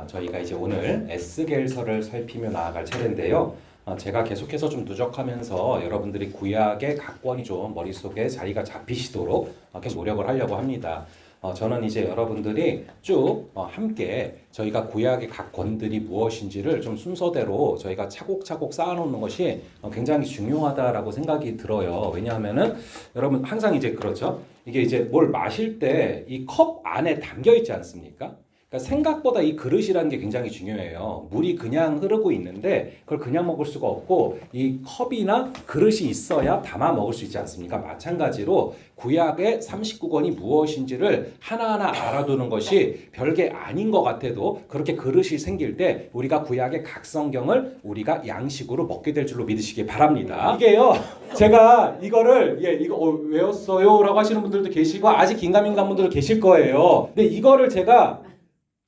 저희가 이제 오늘 에스겔서를 살피며 나아갈 차례인데요. 제가 계속해서 좀 누적하면서 여러분들이 구약의 각 권이 좀 머릿속에 자리가 잡히시도록 계속 노력을 하려고 합니다. 저는 이제 여러분들이 쭉 함께 저희가 구약의 각 권들이 무엇인지를 좀 순서대로 저희가 차곡차곡 쌓아놓는 것이 굉장히 중요하다라고 생각이 들어요. 왜냐하면은 여러분 항상 이제 그렇죠. 이게 이제 뭘 마실 때 이 컵 안에 담겨 있지 않습니까? 그러니까 생각보다 이 그릇이라는 게 굉장히 중요해요. 물이 그냥 흐르고 있는데 그걸 그냥 먹을 수가 없고 이 컵이나 그릇이 있어야 담아 먹을 수 있지 않습니까? 마찬가지로 구약의 39권이 무엇인지를 하나하나 알아두는 것이 별게 아닌 것 같아도 그렇게 그릇이 생길 때 우리가 구약의 각 성경을 우리가 양식으로 먹게 될 줄로 믿으시기 바랍니다. 이게요, 제가 이거를 이거 외웠어요? 라고 하시는 분들도 계시고 아직 긴가민가 분들도 계실 거예요. 근데 이거를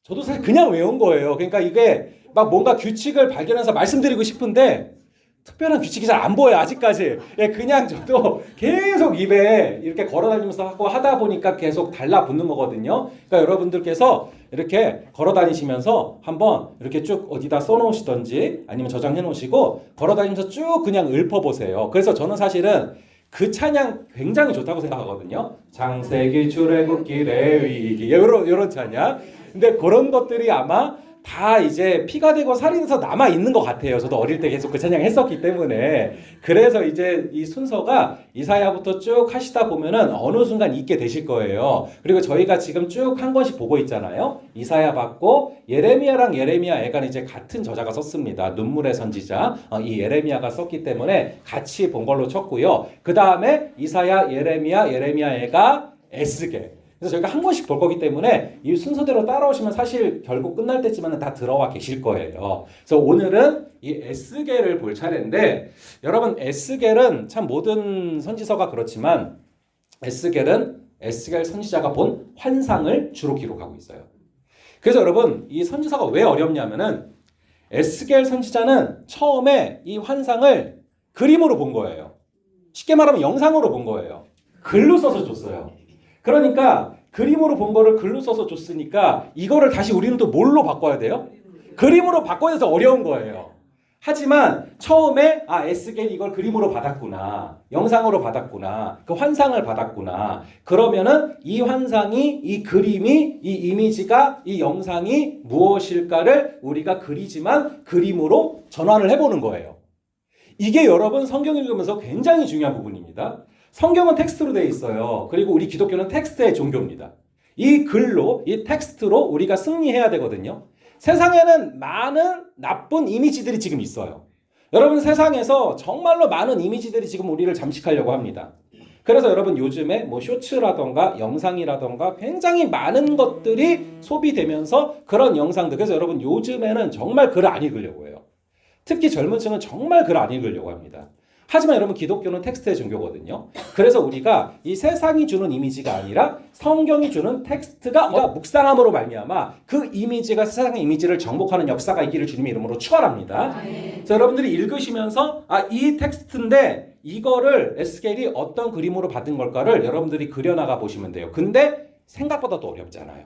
저도 사실 그냥 외운 거예요. 그러니까 이게 막 뭔가 규칙을 발견해서 말씀드리고 싶은데 특별한 규칙이 잘 안 보여요, 아직까지. 그냥 저도 계속 입에 이렇게 걸어다니면서 하다 보니까 계속 달라붙는 거거든요. 그러니까 여러분들께서 이렇게 걸어다니시면서 한번 이렇게 쭉 어디다 써놓으시던지 아니면 저장해 놓으시고 걸어다니면서 쭉 그냥 읊어보세요. 그래서 저는 사실은 그 찬양 굉장히 좋다고 생각하거든요. 창세기, 출애굽기, 레위기 이런 찬양. 근데 그런 것들이 아마 다 이제 피가 되고 살이 돼서 남아 있는 것 같아요. 저도 어릴 때 계속 그 찬양 했었기 때문에. 그래서 이제 이 순서가 이사야부터 쭉 하시다 보면은 어느 순간 잊게 되실 거예요. 그리고 저희가 지금 쭉 한 권씩 보고 있잖아요. 이사야 받고 예레미야랑 예레미야 이제 같은 저자가 썼습니다. 눈물의 선지자. 이 예레미야가 썼기 때문에 같이 본 걸로 쳤고요. 그 다음에 이사야, 예레미야 애가 에스겔. 그래서 저희가 한 권씩 볼 거기 때문에 이 순서대로 따라오시면 사실 결국 끝날 때쯤에는 다 들어와 계실 거예요. 그래서 오늘은 이 에스겔을 볼 차례인데 여러분 에스겔은 참 모든 선지서가 그렇지만 에스겔은 에스겔 선지자가 본 환상을 주로 기록하고 있어요. 그래서 여러분 이 선지서가 왜 어렵냐면은 에스겔 선지자는 처음에 이 환상을 그림으로 본 거예요. 쉽게 말하면 영상으로 본 거예요. 글로 써서 줬어요. 그러니까 그림으로 본 거를 글로 써서 줬으니까 이거를 다시 우리는 또 뭘로 바꿔야 돼요? 그림으로 바꿔야 해서 어려운 거예요. 하지만 처음에 에스겔이 이걸 그림으로 받았구나. 영상으로 받았구나. 그 환상을 받았구나. 그러면은 이 환상이, 이 그림이, 이 이미지가, 이 영상이 무엇일까를 우리가 그리지만 그림으로 전환을 해보는 거예요. 이게 여러분 성경 읽으면서 굉장히 중요한 부분입니다. 성경은 텍스트로 되어 있어요. 그리고 우리 기독교는 텍스트의 종교입니다. 이 글로, 이 텍스트로 우리가 승리해야 되거든요. 세상에는 많은 나쁜 이미지들이 지금 있어요. 여러분 세상에서 정말로 많은 이미지들이 지금 우리를 잠식하려고 합니다. 그래서 여러분 요즘에 쇼츠라던가 영상이라던가 굉장히 많은 것들이 소비되면서 그런 영상들. 그래서 여러분 요즘에는 정말 글을 안 읽으려고 해요. 특히 젊은 층은 정말 글 안 읽으려고 합니다. 하지만 여러분 기독교는 텍스트의 종교거든요. 그래서 우리가 이 세상이 주는 이미지가 아니라 성경이 주는 텍스트가 묵상함으로 말미암아 그 이미지가 세상의 이미지를 정복하는 역사가 있기를 주님의 이름으로 축원합니다. 그래서 여러분들이 읽으시면서 이 텍스트인데 이거를 에스겔이 어떤 그림으로 받은 걸까를 여러분들이 그려나가 보시면 돼요. 근데 생각보다 또 어렵잖아요.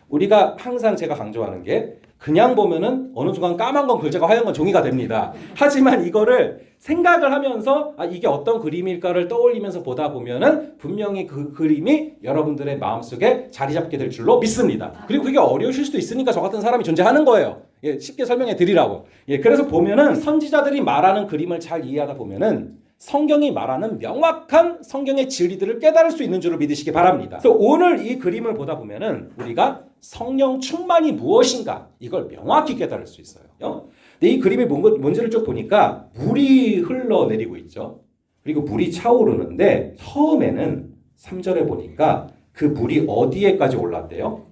우리가 항상 제가 강조하는 게 그냥 보면은 어느 순간 까만 건 글자가 하얀 건 종이가 됩니다. 하지만 이거를 생각을 하면서 이게 어떤 그림일까를 떠올리면서 보다 보면은 분명히 그 그림이 여러분들의 마음속에 자리 잡게 될 줄로 믿습니다. 그리고 그게 어려우실 수도 있으니까 저 같은 사람이 존재하는 거예요. 쉽게 설명해 드리라고. 그래서 보면은 선지자들이 말하는 그림을 잘 이해하다 보면은 성경이 말하는 명확한 성경의 진리들을 깨달을 수 있는 줄을 믿으시기 바랍니다. 그래서 오늘 이 그림을 보다 보면은 우리가 성령 충만이 무엇인가 이걸 명확히 깨달을 수 있어요. 근데 이 그림이 뭔지를 쭉 보니까 물이 흘러내리고 있죠. 그리고 물이 차오르는데 처음에는 3절에 보니까 그 물이 어디에까지 올랐대요?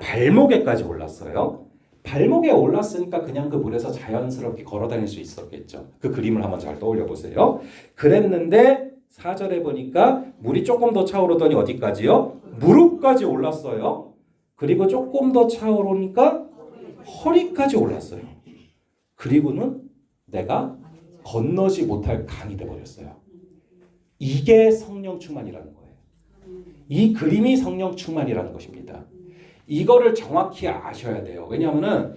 발목에까지 올랐어요. 발목에 올랐으니까 그냥 그 물에서 자연스럽게 걸어다닐 수 있었겠죠. 그 그림을 한번 잘 떠올려 보세요. 그랬는데 4절에 보니까 물이 조금 더 차오르더니 어디까지요? 무릎까지 올랐어요. 그리고 조금 더 차오르니까 허리까지 올랐어요. 그리고는 내가 건너지 못할 강이 되어버렸어요. 이게 성령 충만이라는 거예요. 이 그림이 성령 충만이라는 것입니다. 이거를 정확히 아셔야 돼요. 왜냐하면은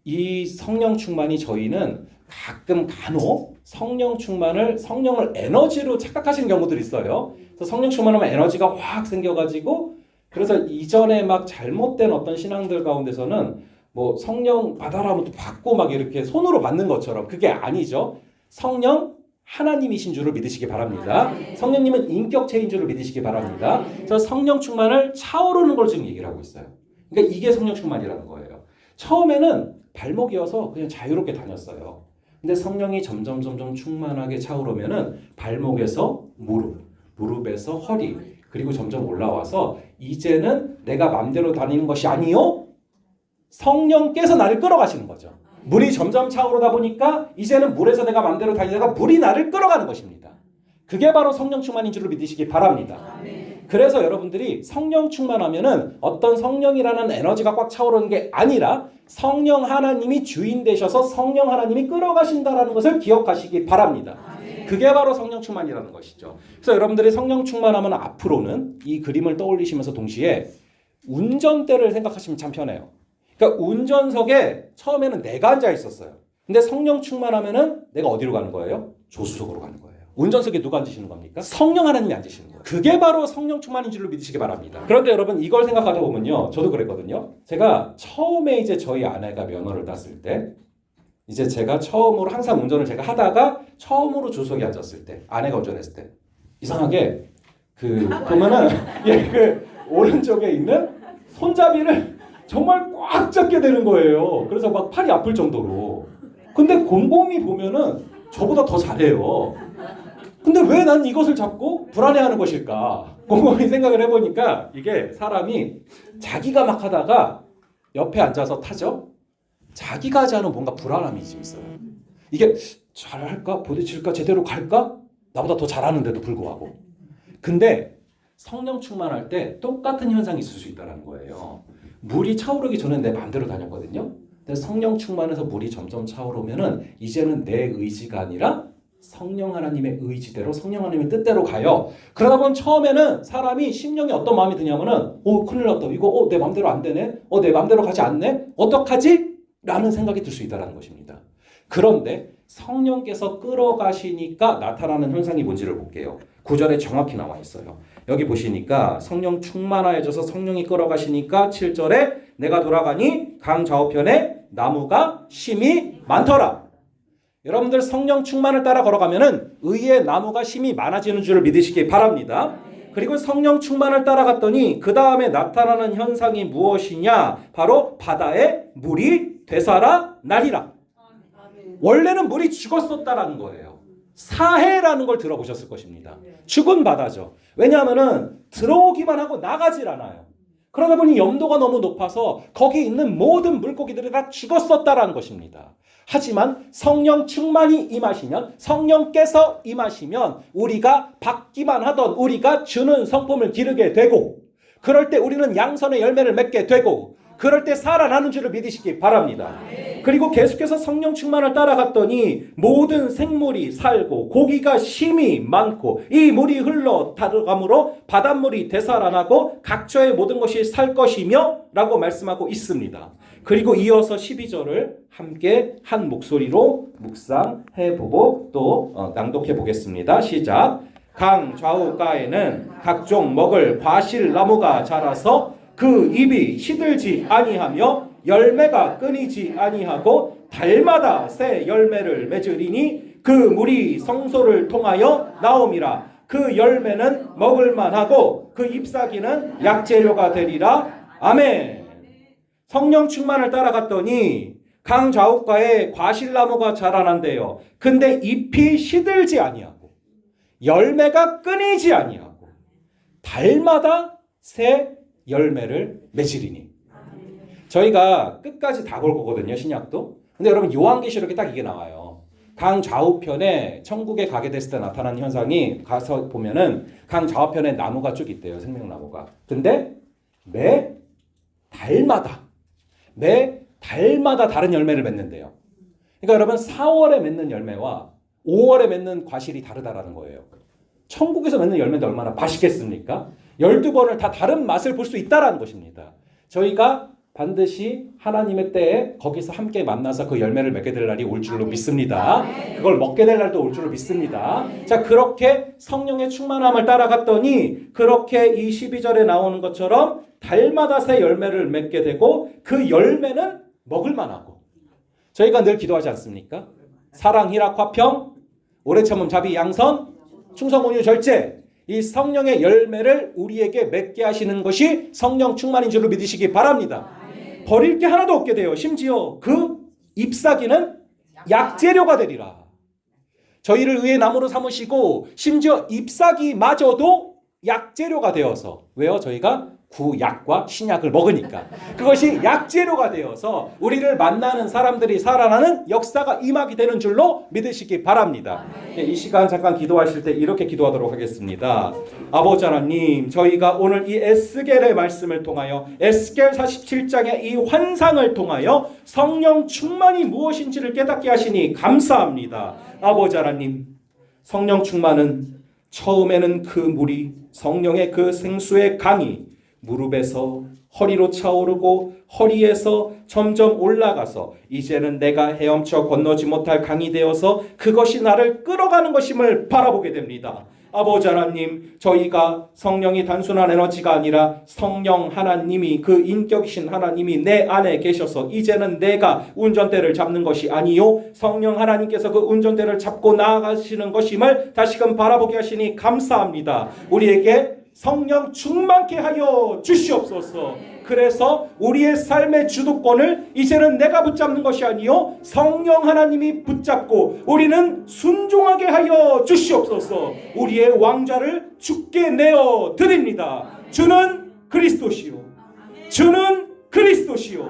이 성령 충만이 저희는 가끔 간혹 성령을 에너지로 착각하시는 경우들이 있어요. 그래서 성령 충만하면 에너지가 확 생겨가지고 그래서 이전에 막 잘못된 어떤 신앙들 가운데서는 뭐 성령 받아라면 또 받고 막 이렇게 손으로 받는 것처럼 그게 아니죠. 성령 하나님이신 줄을 믿으시기 바랍니다. 성령님은 인격체인 줄을 믿으시기 바랍니다. 그래서 성령 충만을 차오르는 걸 지금 얘기를 하고 있어요. 그러니까 이게 성령 충만이라는 거예요. 처음에는 발목이어서 그냥 자유롭게 다녔어요. 근데 성령이 점점 충만하게 차오르면은 발목에서 무릎에서 허리, 그리고 점점 올라와서 이제는 내가 맘대로 다니는 것이 아니요, 성령께서 나를 끌어가시는 거죠. 물이 점점 차오르다 보니까 이제는 물에서 내가 맘대로 다니다가 물이 나를 끌어가는 것입니다. 그게 바로 성령 충만인 줄로 믿으시기 바랍니다. 그래서 여러분들이 성령 충만하면은 어떤 성령이라는 에너지가 꽉 차오르는 게 아니라 성령 하나님이 주인 되셔서 성령 하나님이 끌어가신다라는 것을 기억하시기 바랍니다. 그게 바로 성령 충만이라는 것이죠. 그래서 여러분들이 성령 충만하면 앞으로는 이 그림을 떠올리시면서 동시에 운전대를 생각하시면 참 편해요. 그러니까 운전석에 처음에는 내가 앉아 있었어요. 근데 성령 충만하면은 내가 어디로 가는 거예요? 조수석으로 가는 거예요. 운전석에 누가 앉으시는 겁니까? 성령 하나님이 앉으시는 거예요. 그게 바로 성령 충만인 줄로 믿으시기 바랍니다. 그런데 여러분 이걸 생각하다 보면요, 저도 그랬거든요. 제가 처음에 이제 저희 아내가 면허를 땄을 때, 이제 제가 처음으로 항상 운전을 제가 하다가 처음으로 조수석에 앉았을 때, 아내가 운전했을 때 이상하게 보면은 그 오른쪽에 있는 손잡이를 정말 꽉 잡게 되는 거예요. 그래서 막 팔이 아플 정도로. 근데 곰곰이 보면은 저보다 더 잘해요. 근데 왜 난 이것을 잡고 불안해하는 것일까? 곰곰이 생각을 해보니까 이게 사람이 자기가 막 하다가 옆에 앉아서 타죠? 자기가 하지 않은 뭔가 불안함이 좀 있어요. 이게 잘할까? 부딪힐까? 제대로 갈까? 나보다 더 잘하는데도 불구하고. 근데 성령 충만할 때 똑같은 현상이 있을 수 있다는 거예요. 물이 차오르기 전에 내 마음대로 다녔거든요. 근데 성령 충만해서 물이 점점 차오르면은 이제는 내 의지가 아니라 성령 하나님의 의지대로 성령 하나님의 뜻대로 가요. 그러다 보면 처음에는 사람이 심령이 어떤 마음이 드냐면은 큰일 났다. 이거 내 마음대로 안 되네. 내 마음대로 가지 않네. 어떡하지? 라는 생각이 들 수 있다는 것입니다. 그런데 성령께서 끌어가시니까 나타나는 현상이 뭔지를 볼게요. 9절에 정확히 나와 있어요. 여기 보시니까 성령 충만하여져서 성령이 끌어가시니까 7절에 내가 돌아가니 강 좌우편에 나무가 심이 많더라. 여러분들 성령 충만을 따라 걸어가면은 의의 나무가 심이 많아지는 줄을 믿으시기 바랍니다. 그리고 성령 충만을 따라갔더니 그 다음에 나타나는 현상이 무엇이냐? 바로 바다에 물이 되살아나리라. 원래는 물이 죽었었다라는 거예요. 사해라는 걸 들어보셨을 것입니다. 죽은 바다죠. 왜냐하면은 들어오기만 하고 나가질 않아요. 그러다 보니 염도가 너무 높아서 거기 있는 모든 물고기들이 다 죽었었다라는 것입니다. 하지만 성령 충만이 임하시면, 성령께서 임하시면 우리가 받기만 하던 우리가 주는 성품을 기르게 되고, 그럴 때 우리는 양선의 열매를 맺게 되고, 그럴 때 살아나는 줄을 믿으시기 바랍니다. 그리고 계속해서 성령 충만을 따라갔더니 모든 생물이 살고 고기가 심이 많고 이 물이 흘러 들어가므로 바닷물이 되살아나고 각처의 모든 것이 살 것이며 라고 말씀하고 있습니다. 그리고 이어서 12절을 함께 한 목소리로 묵상해보고 또 낭독해 보겠습니다. 시작. 강 좌우가에는 각종 먹을 과실나무가 자라서 그 잎이 시들지 아니하며 열매가 끊이지 아니하고 달마다 새 열매를 맺으리니 그 물이 성소를 통하여 나옴이라. 그 열매는 먹을만하고 그 잎사귀는 약재료가 되리라. 아멘. 성령 충만을 따라갔더니 강 좌우가에 과실나무가 자라난대요. 근데 잎이 시들지 아니하고 열매가 끊이지 아니하고 달마다 새 열매를 맺으리니. 저희가 끝까지 다 볼 거거든요, 신약도. 근데 여러분 요한계시록에 딱 이게 나와요. 강 좌우편에 천국에 가게 됐을 때 나타나는 현상이, 가서 보면은 강 좌우편에 나무가 쭉 있대요, 생명나무가. 근데 매 달마다 다른 열매를 맺는데요. 그러니까 여러분 4월에 맺는 열매와 5월에 맺는 과실이 다르다라는 거예요. 천국에서 맺는 열매인데 얼마나 맛있겠습니까? 12번을 다 다른 맛을 볼 수 있다라는 것입니다. 저희가 반드시 하나님의 때에 거기서 함께 만나서 그 열매를 맺게 될 날이 올 줄로 믿습니다. 그걸 먹게 될 날도 올 줄로 믿습니다. 자, 그렇게 성령의 충만함을 따라갔더니 그렇게 이 12절에 나오는 것처럼 달마다 새 열매를 맺게 되고 그 열매는 먹을 만하고 저희가 늘 기도하지 않습니까? 사랑, 희락, 화평, 오래 참음, 자비, 양선, 충성, 온유, 절제. 이 성령의 열매를 우리에게 맺게 하시는 것이 성령 충만인 줄로 믿으시기 바랍니다. 버릴 게 하나도 없게 돼요. 심지어 그 잎사귀는 약재료가 되리라. 저희를 의의 나무로 삼으시고 심지어 잎사귀마저도 약재료가 되어서 왜요? 저희가 구약과 신약을 먹으니까 그것이 약재료가 되어서 우리를 만나는 사람들이 살아나는 역사가 임하게 되는 줄로 믿으시기 바랍니다. 이 시간 잠깐 기도하실 때 이렇게 기도하도록 하겠습니다. 아버지 하나님, 저희가 오늘 이 에스겔의 말씀을 통하여 에스겔 47장의 이 환상을 통하여 성령 충만이 무엇인지를 깨닫게 하시니 감사합니다. 아버지 하나님, 성령 충만은 처음에는 그 물이 성령의 그 생수의 강이 무릎에서 허리로 차오르고 허리에서 점점 올라가서 이제는 내가 헤엄쳐 건너지 못할 강이 되어서 그것이 나를 끌어가는 것임을 바라보게 됩니다. 아버지 하나님, 저희가 성령이 단순한 에너지가 아니라 성령 하나님이 그 인격이신 하나님이 내 안에 계셔서 이제는 내가 운전대를 잡는 것이 아니요 성령 하나님께서 그 운전대를 잡고 나아가시는 것임을 다시금 바라보게 하시니 감사합니다. 우리에게 성령 충만케 하여 주시옵소서. 그래서 우리의 삶의 주도권을 이제는 내가 붙잡는 것이 아니요 성령 하나님이 붙잡고 우리는 순종하게 하여 주시옵소서. 우리의 왕좌를 주께 내어 드립니다. 주는 그리스도시요, 주는 그리스도시요,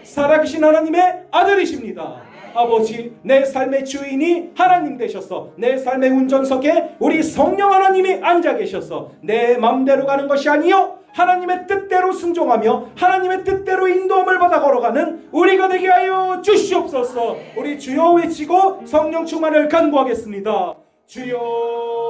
살아계신 하나님의 아들이십니다. 아버지, 내 삶의 주인이 하나님 되셔서 내 삶의 운전석에 우리 성령 하나님이 앉아 계셔서 내 맘대로 가는 것이 아니요 하나님의 뜻대로 순종하며 하나님의 뜻대로 인도함을 받아 걸어가는 우리가 되게 하여 주시옵소서. 우리 주여 외치고 성령 충만을 간구하겠습니다. 주여.